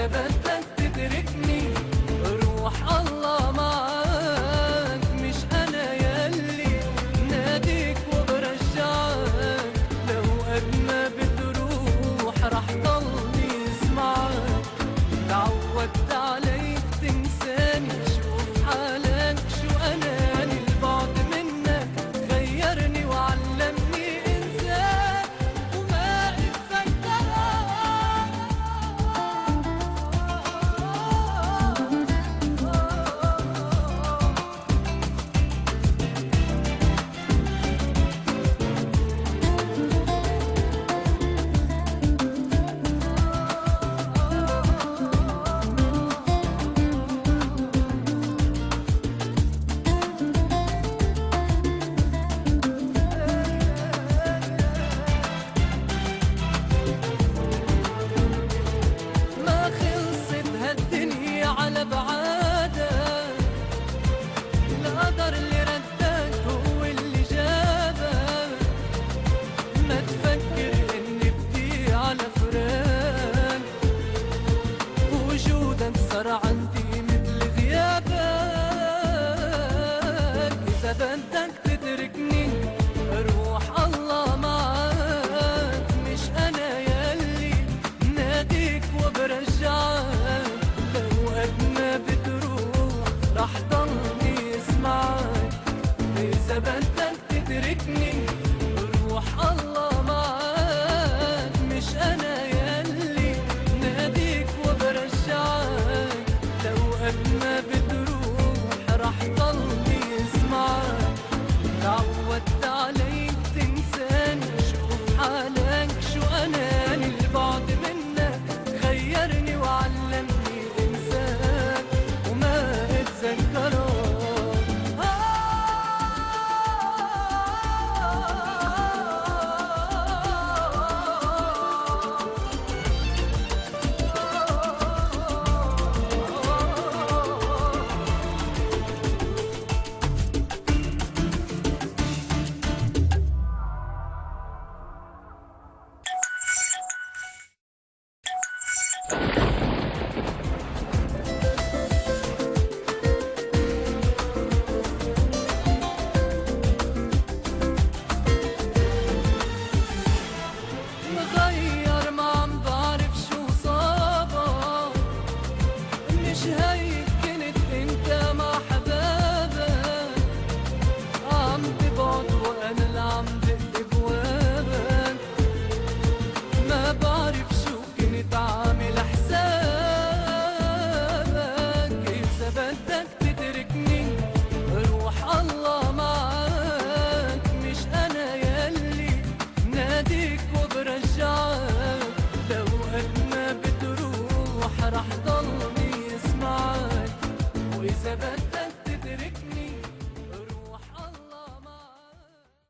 إذا بدك تتركني روح الله معاك، مش أنا يلي ناديك وبرجعك، لو قد ما بتروح رح ضلني اسمعك. تعودت عليك تنساني، شوف حالك شو أناني، البعد منك غيرني وعلمني إنسان وما اتذكرك. ما خلصت هالدنيا على بعادك، القدر اللي ردك هو اللي جابك، ما تفكر اني بدي على فراق، وجودك صار عندي مثل غيابك. إذا بدك تتركني روح الله معاك، مش أنا يلي ناديك وبرجعك، لو قد ما بتروح رح ضلني اسمعك. إذا بدك تتركني روح الله معاك، مش أنا يلي ناديك وبرجعك، لو قد ما بتروح رح ضلني اسمعك. تعودت عليك تنساني، شوف حالك شو أناني، البعد منك غيرني وعلمني إنسان وما اتذكرك. مغير ما عم بعرف شو صابك، مش هيك كنت انت مع حبابك، عم تبعد وانا اللي عم دق بوابك، ما بعرف شو كنت عامل حسابك. إذا بدك تتركني روح الله معاك، مش أنا يلي ناديك وبرجعك، لو قد ما بتروح رح ضل